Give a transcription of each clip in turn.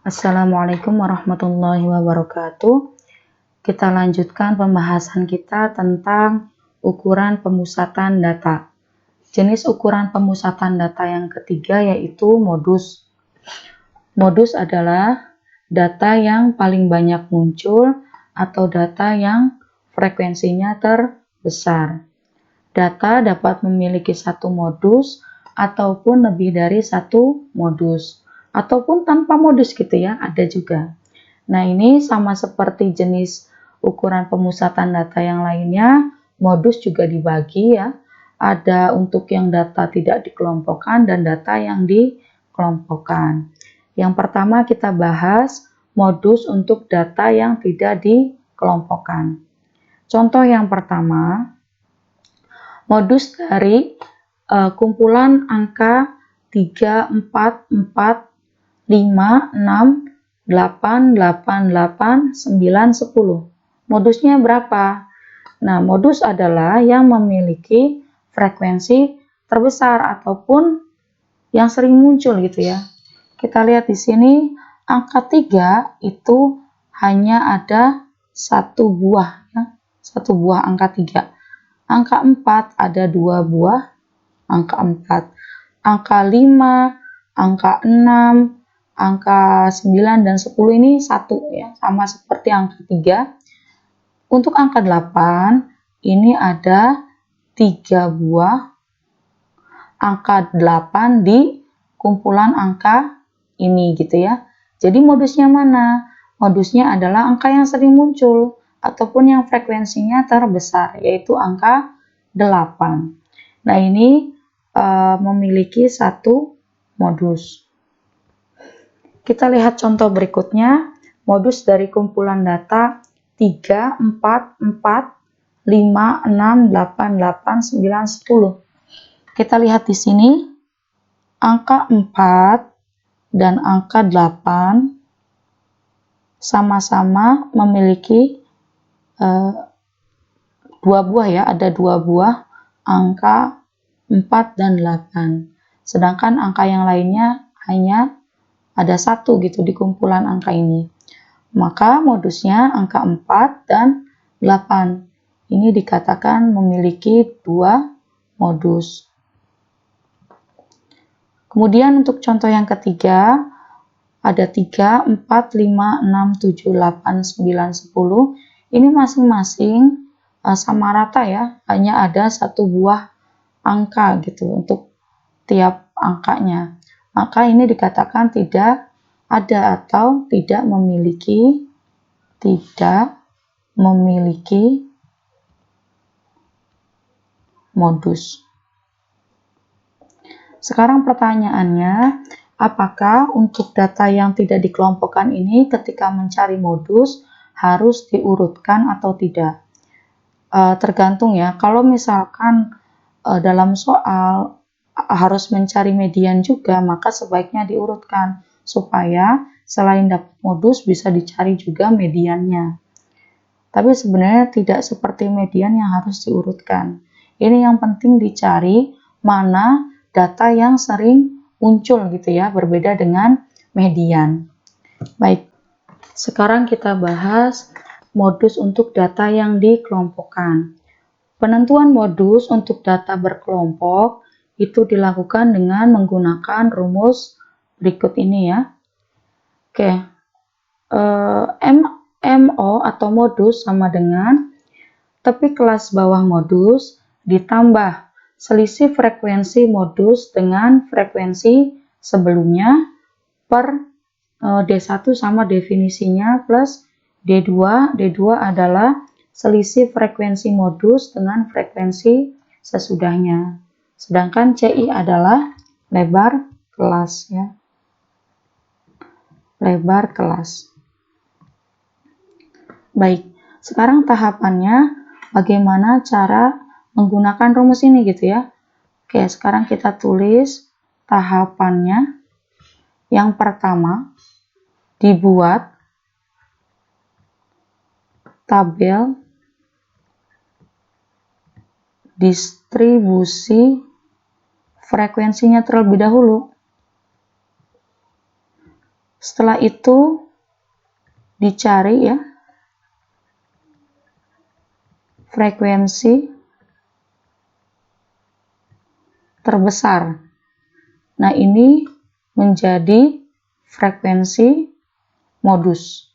Assalamualaikum warahmatullahi wabarakatuh. Kita lanjutkan pembahasan kita tentang ukuran pemusatan data. Jenis ukuran pemusatan data yang ketiga yaitu modus. Modus adalah data yang paling banyak muncul atau data yang frekuensinya terbesar. Data dapat memiliki satu modus ataupun lebih dari satu modus. Ataupun tanpa modus gitu ya, ada juga. Nah, ini sama seperti jenis ukuran pemusatan data yang lainnya, modus juga dibagi ya. Ada untuk yang data tidak dikelompokkan dan data yang dikelompokkan. Yang pertama kita bahas modus untuk data yang tidak dikelompokkan. Contoh yang pertama, modus dari kumpulan angka 3, 4, 4, 5, 6, 8, 8, 8, 9, 10. Modusnya berapa? Nah, modus adalah yang memiliki frekuensi terbesar ataupun yang sering muncul gitu ya. Kita lihat di sini, angka 3 itu hanya ada satu buah, ya. Satu buah angka 3. Angka 4 ada 2 buah angka 4. Angka 5, angka 6, angka 9 dan 10 ini satu ya, sama seperti angka 3. Untuk angka 8 ini ada 3 buah angka 8 di kumpulan angka ini gitu ya. Jadi modusnya mana? Modusnya adalah angka yang sering muncul ataupun yang frekuensinya terbesar, yaitu angka 8. Nah, ini memiliki satu modus. Kita lihat contoh berikutnya, modus dari kumpulan data 3, 4, 4, 5, 6, 8, 8, 9, 10. Kita lihat di sini, angka 4 dan angka 8 sama-sama memiliki dua buah ya, ada 2 buah angka 4 dan 8. Sedangkan angka yang lainnya hanya ada satu gitu di kumpulan angka ini. Maka modusnya angka 4 dan 8. Ini dikatakan memiliki 2 modus. Kemudian untuk contoh yang ketiga, ada 3, 4, 5, 6, 7, 8, 9, 10. Ini masing-masing sama rata ya, hanya ada satu buah angka gitu untuk tiap angkanya. Maka ini dikatakan tidak ada atau tidak memiliki modus. Sekarang pertanyaannya, apakah untuk data yang tidak dikelompokkan ini ketika mencari modus harus diurutkan atau tidak? Tergantung ya, kalau misalkan dalam soal harus mencari median juga, maka sebaiknya diurutkan supaya selain dapat modus bisa dicari juga mediannya. Tapi sebenarnya tidak seperti median yang harus diurutkan. Ini yang penting dicari mana data yang sering muncul gitu ya, berbeda dengan median. Baik, sekarang kita bahas modus untuk data yang dikelompokkan. Penentuan modus untuk data berkelompok itu dilakukan dengan menggunakan rumus berikut ini ya. Oke, MO atau modus sama dengan tepi kelas bawah modus ditambah selisih frekuensi modus dengan frekuensi sebelumnya per D1 sama definisinya plus D2. D2 adalah selisih frekuensi modus dengan frekuensi sesudahnya. Sedangkan CI adalah lebar kelas ya. Lebar kelas. Baik, sekarang tahapannya bagaimana cara menggunakan rumus ini gitu ya. Oke, sekarang kita tulis tahapannya. Yang pertama, dibuat tabel distribusi frekuensinya terlebih dahulu. Setelah itu dicari ya frekuensi terbesar. Nah, ini menjadi frekuensi modus.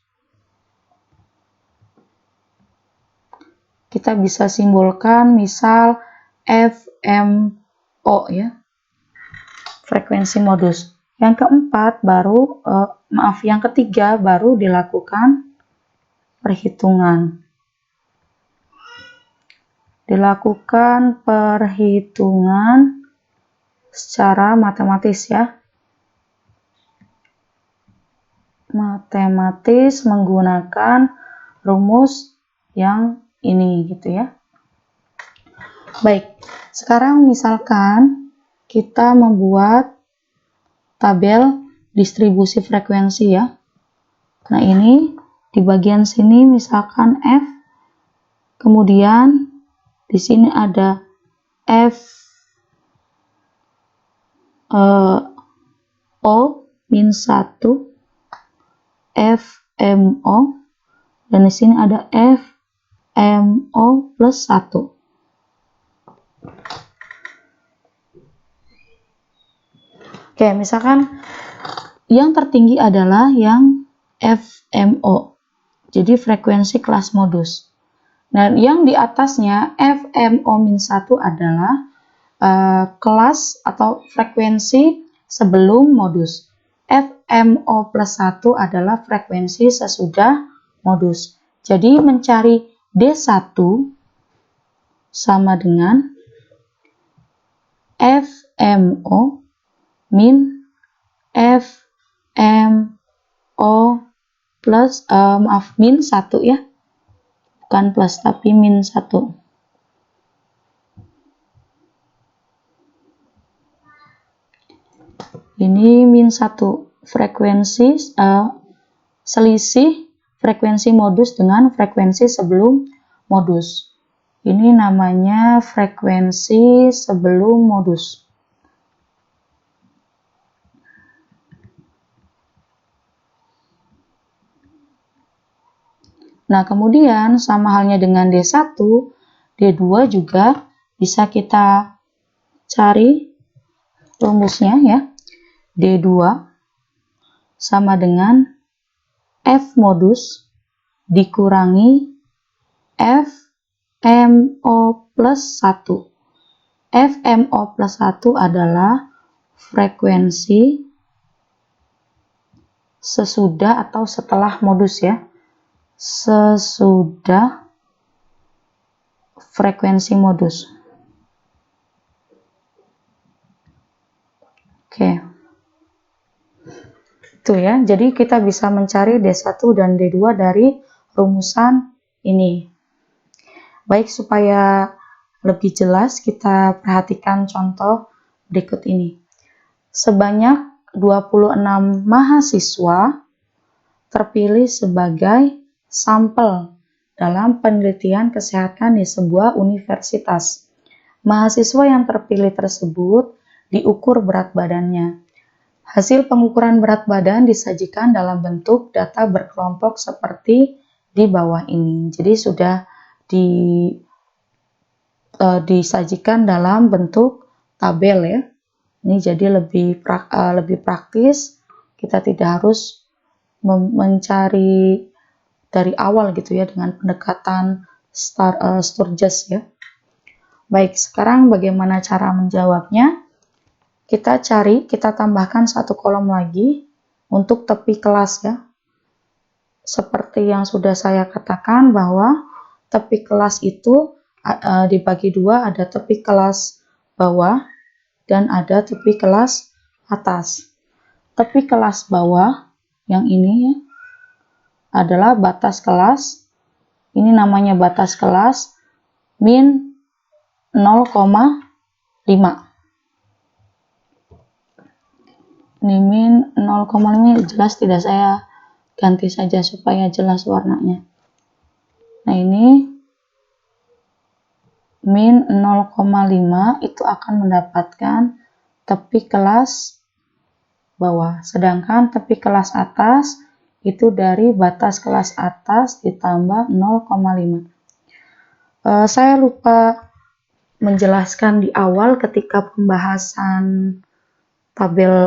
Kita bisa simbolkan misal FMO ya. Frekuensi modus. Yang keempat baru yang ketiga baru dilakukan perhitungan. Dilakukan perhitungan secara matematis ya. Matematis menggunakan rumus yang ini gitu ya. Baik, sekarang misalkan kita membuat tabel distribusi frekuensi ya. Nah, ini di bagian sini misalkan F, kemudian di sini ada F O min 1, FMO, dan di sini ada FMO plus 1. Oke, misalkan yang tertinggi adalah yang FMO, jadi frekuensi kelas modus. Dan yang di atasnya FMO-1 adalah kelas atau frekuensi sebelum modus. FMO plus 1 adalah frekuensi sesudah modus. Jadi mencari D1 sama dengan FMO min FMO plus min 1 ya. Bukan plus tapi min 1. Ini min 1 frekuensi selisih frekuensi modus dengan frekuensi sebelum modus. Ini namanya frekuensi sebelum modus. Nah, kemudian sama halnya dengan D1, D2 juga bisa kita cari rumusnya ya. D2 sama dengan F modus dikurangi FMO plus 1. FMO plus 1 adalah frekuensi sesudah atau setelah modus ya. Sesudah frekuensi modus. Oke. Itu ya. Jadi kita bisa mencari D1 dan D2 dari rumusan ini. Baik, supaya lebih jelas kita perhatikan contoh berikut ini. Sebanyak 26 mahasiswa terpilih sebagai sampel dalam penelitian kesehatan di sebuah universitas. Mahasiswa yang terpilih tersebut diukur berat badannya. Hasil pengukuran berat badan disajikan dalam bentuk data berkelompok seperti di bawah ini. Jadi sudah disajikan dalam bentuk tabel ya. Ini jadi lebih praktis. Kita tidak harus mencari dari awal gitu ya dengan pendekatan Sturges ya. Baik, sekarang bagaimana cara menjawabnya? Kita tambahkan satu kolom lagi untuk tepi kelas ya. Seperti yang sudah saya katakan bahwa tepi kelas itu dibagi dua, ada tepi kelas bawah dan ada tepi kelas atas. Tepi kelas bawah yang ini ya adalah batas kelas. Ini namanya batas kelas min 0,5. Ini min 0,5 jelas tidak, saya ganti saja supaya jelas warnanya. Nah, ini min 0,5 itu akan mendapatkan tepi kelas bawah. Sedangkan tepi kelas atas itu dari batas kelas atas ditambah 0,5. Saya lupa menjelaskan di awal ketika pembahasan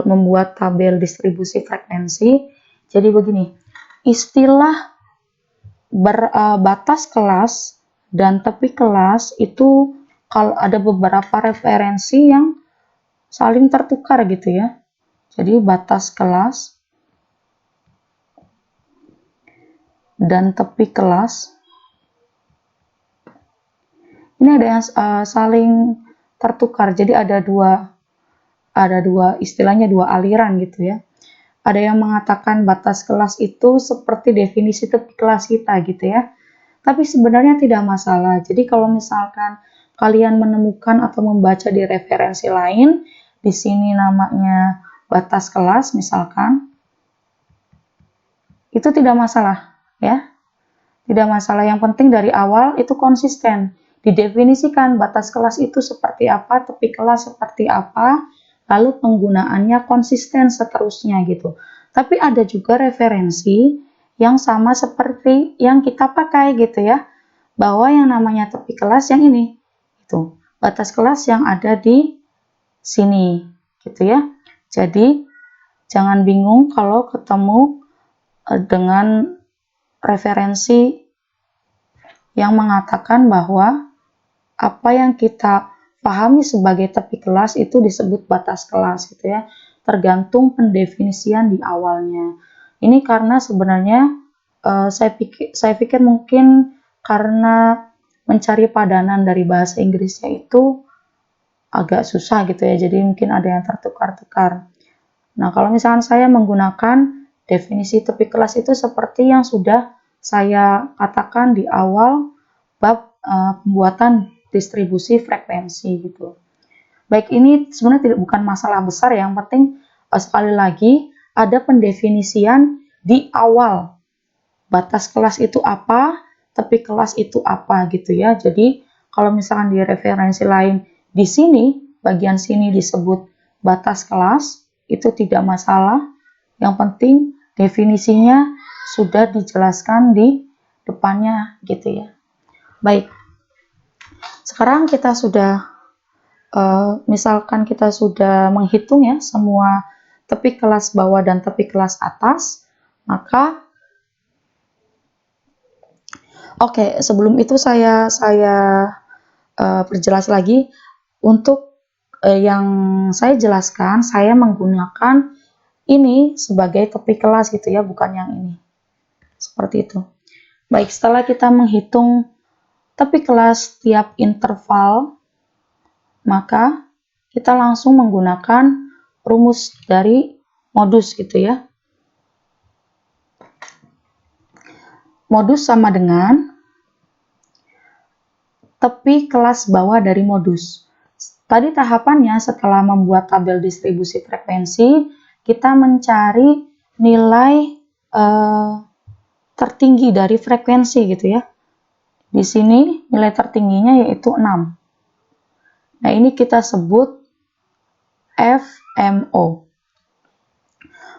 membuat tabel distribusi frekuensi. Jadi begini, istilah batas kelas dan tepi kelas itu kalau ada beberapa referensi yang saling tertukar gitu ya. Jadi batas kelas dan tepi kelas ini ada yang saling tertukar. Jadi ada dua istilahnya dua aliran gitu ya. Ada yang mengatakan batas kelas itu seperti definisi tepi kelas kita gitu ya. Tapi sebenarnya tidak masalah. Jadi kalau misalkan kalian menemukan atau membaca di referensi lain, di sini namanya batas kelas misalkan, itu tidak masalah ya. Tidak masalah, yang penting dari awal itu konsisten. Didefinisikan batas kelas itu seperti apa, tepi kelas seperti apa, lalu penggunaannya konsisten seterusnya gitu. Tapi ada juga referensi yang sama seperti yang kita pakai gitu ya, bahwa yang namanya tepi kelas yang ini, itu batas kelas yang ada di sini gitu ya. Jadi jangan bingung kalau ketemu dengan referensi yang mengatakan bahwa apa yang kita pahami sebagai tepi kelas itu disebut batas kelas gitu ya, tergantung pendefinisian di awalnya. Ini karena sebenarnya saya pikir mungkin karena mencari padanan dari bahasa Inggrisnya itu agak susah gitu ya, jadi mungkin ada yang tertukar-tukar. Nah, kalau misalkan saya menggunakan definisi tepi kelas itu seperti yang sudah saya katakan di awal bab pembuatan distribusi frekuensi gitu. Baik, ini sebenarnya bukan masalah besar, yang penting sekali lagi ada pendefinisian di awal. Batas kelas itu apa, tepi kelas itu apa gitu ya. Jadi kalau misalkan di referensi lain di sini, bagian sini disebut batas kelas, itu tidak masalah. Yang penting definisinya sudah dijelaskan di depannya gitu ya. Baik, sekarang kita sudah misalkan kita sudah menghitung ya semua tepi kelas bawah dan tepi kelas atas, maka sebelum itu saya perjelas lagi. Untuk yang saya jelaskan, saya menggunakan ini sebagai tepi kelas gitu ya, bukan yang ini. Seperti itu. Baik, setelah kita menghitung tepi kelas tiap interval, maka kita langsung menggunakan rumus dari modus gitu ya. Modus sama dengan tepi kelas bawah dari modus. Tadi tahapannya setelah membuat tabel distribusi frekuensi, kita mencari nilai tertinggi dari frekuensi gitu ya. Di sini nilai tertingginya yaitu 6. Nah, ini kita sebut FMO.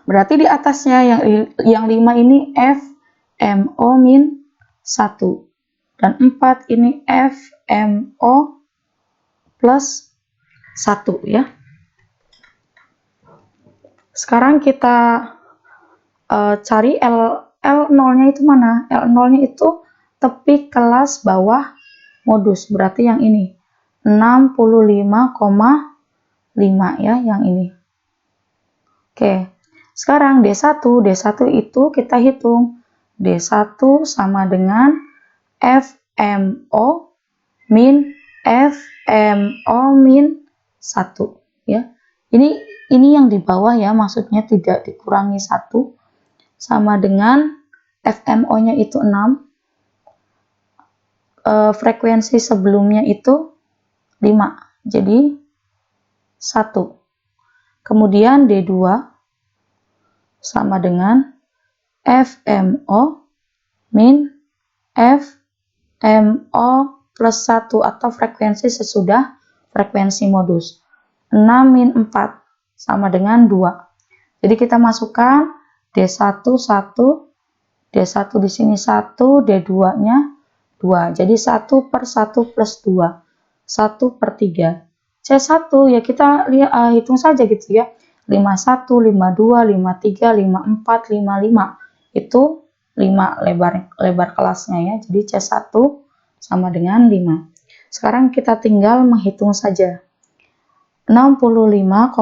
Berarti di atasnya yang 5 ini FMO min 1. Dan 4 ini FMO plus 1 ya. Sekarang kita cari L0-nya itu mana? L0-nya itu tepi kelas bawah modus. Berarti yang ini 65,5 ya, yang ini. Oke. Sekarang D1 itu kita hitung. D1 sama dengan FMO min FMO min 1 ya. Ini yang di bawah ya, maksudnya tidak dikurangi 1, sama dengan FMO-nya itu 6. Frekuensi sebelumnya itu 5. Jadi 1. Kemudian D2 sama dengan FMO min FMO plus 1 atau frekuensi sesudah frekuensi modus. 6 min 4 sama dengan 2. Jadi kita masukkan D1 1, D1 di sini 1, D2-nya 2. Jadi 1 per 1 plus 2. 1 per 3. C1 ya kita hitung saja gitu ya. 51, 52, 53, 54, 55. Itu 5 lebar kelasnya ya. Jadi C1 sama dengan 5. Sekarang kita tinggal menghitung saja. 65,5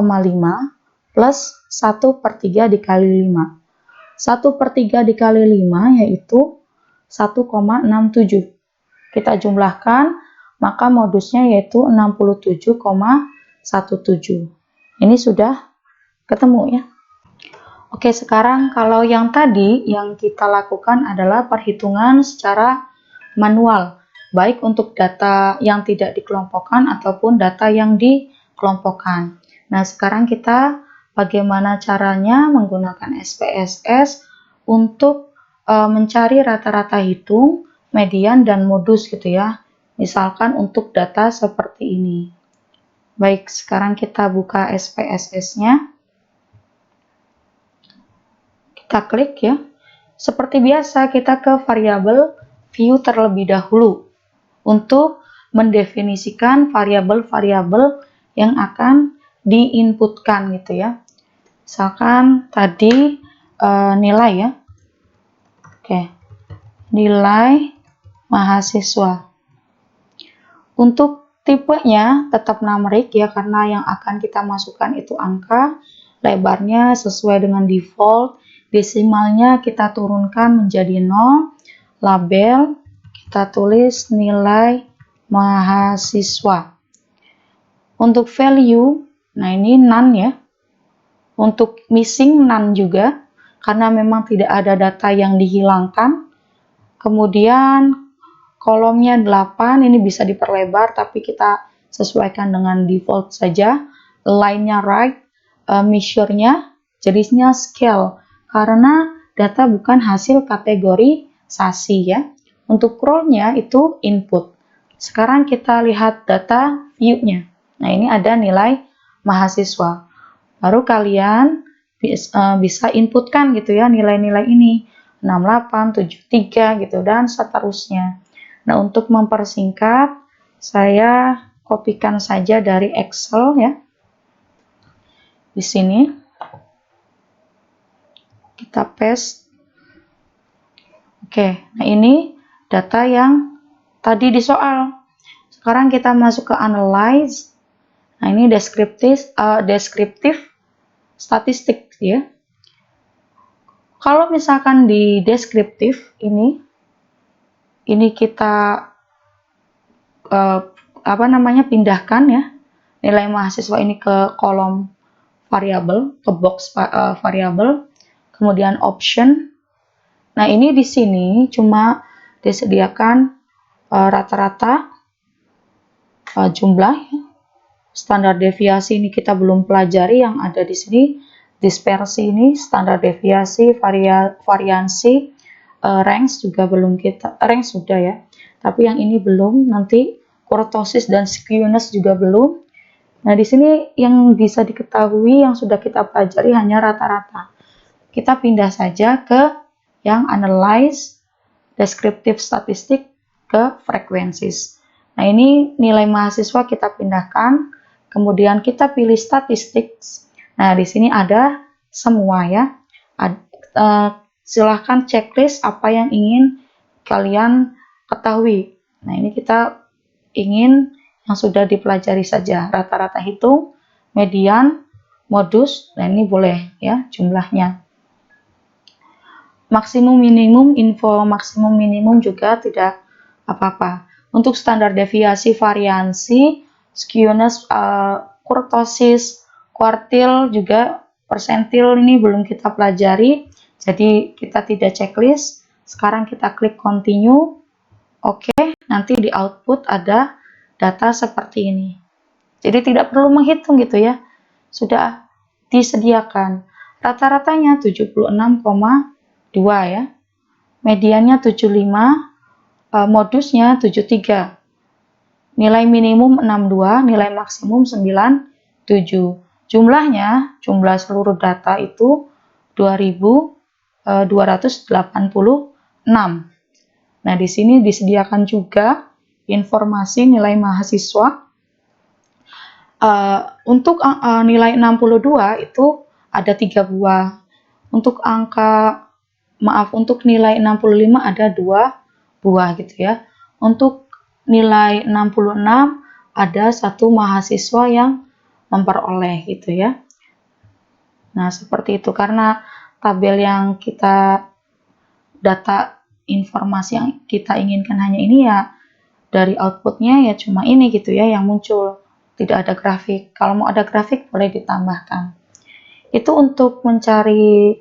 plus 1 per 3 dikali 5. 1 per 3 dikali 5 yaitu 1,67. Kita jumlahkan, maka modusnya yaitu 67,17. Ini sudah ketemu ya. Oke, sekarang kalau yang tadi yang kita lakukan adalah perhitungan secara manual, baik untuk data yang tidak dikelompokkan ataupun data yang dikelompokkan. Nah, sekarang kita bagaimana caranya menggunakan SPSS untuk mencari rata-rata hitung, median, dan modus gitu ya. Misalkan untuk data seperti ini. Baik, sekarang kita buka SPSS-nya. Kita klik ya. Seperti biasa kita ke variabel view terlebih dahulu untuk mendefinisikan variabel-variabel yang akan diinputkan gitu ya. Misalkan tadi nilai ya. Oke. Nilai mahasiswa. Untuk tipenya tetap numerik ya, karena yang akan kita masukkan itu angka. Lebarnya sesuai dengan default. Desimalnya kita turunkan menjadi 0. Label kita tulis nilai mahasiswa. Untuk value, nah ini none ya. Untuk missing none juga, karena memang tidak ada data yang dihilangkan. Kemudian kolomnya 8, ini bisa diperlebar, tapi kita sesuaikan dengan default saja. Line-nya right, measure-nya jadinya scale, karena data bukan hasil kategorisasi ya. Untuk row-nya itu input. Sekarang kita lihat data view-nya. Nah, ini ada nilai mahasiswa. Baru kalian bisa inputkan gitu ya nilai-nilai ini. 68, 73 gitu dan seterusnya. Nah, untuk mempersingkat saya kopikan saja dari Excel ya. Di sini kita paste. Oke, nah ini data yang tadi di soal. Sekarang kita masuk ke analyze. Nah, ini deskriptif statistik ya. Kalau misalkan di deskriptif ini kita pindahkan ya nilai mahasiswa ini ke kolom variabel, ke box variabel, kemudian option. Nah, ini di sini cuma disediakan rata-rata jumlah ya. Standar deviasi ini kita belum pelajari, yang ada di sini dispersi ini, standar deviasi, variansi, range juga belum kita, range sudah ya, tapi yang ini belum, nanti kurtosis dan skewness juga belum. Nah, di sini yang bisa diketahui yang sudah kita pelajari hanya rata-rata. Kita pindah saja ke yang analyze, descriptive statistik, ke frequencies. Nah, ini nilai mahasiswa kita pindahkan, kemudian kita pilih statistics. Nah, di sini ada semua ya. Silahkan checklist apa yang ingin kalian ketahui. Nah, ini kita ingin yang sudah dipelajari saja. Rata-rata hitung, median, modus, dan ini boleh ya jumlahnya. Maksimum minimum, info maksimum minimum juga tidak apa-apa. Untuk standar deviasi, variansi, skewness, kurtosis, kuartil juga, persentil ini belum kita pelajari, jadi kita tidak checklist. Sekarang kita klik continue. Oke, nanti di output ada data seperti ini. Jadi tidak perlu menghitung gitu ya, sudah disediakan. Rata-ratanya 76,2 ya, mediannya 75, modusnya 73, nilai minimum 62, nilai maksimum 97. Jumlah seluruh data itu 2.286. Nah, di sini disediakan juga informasi nilai mahasiswa. Untuk nilai 62 itu ada 3 buah. Untuk nilai 65 ada 2 buah gitu ya. Untuk nilai 66 ada 1 mahasiswa yang memperoleh gitu ya. Nah, seperti itu karena tabel yang data informasi yang kita inginkan hanya ini ya, dari outputnya ya cuma ini gitu ya yang muncul, tidak ada grafik. Kalau mau ada grafik boleh ditambahkan. Itu untuk mencari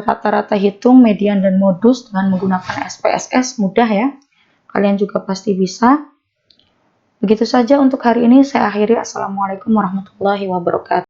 rata-rata hitung, median, dan modus dengan menggunakan SPSS mudah ya. Kalian juga pasti bisa. Begitu saja untuk hari ini, saya akhiri. Assalamualaikum warahmatullahi wabarakatuh.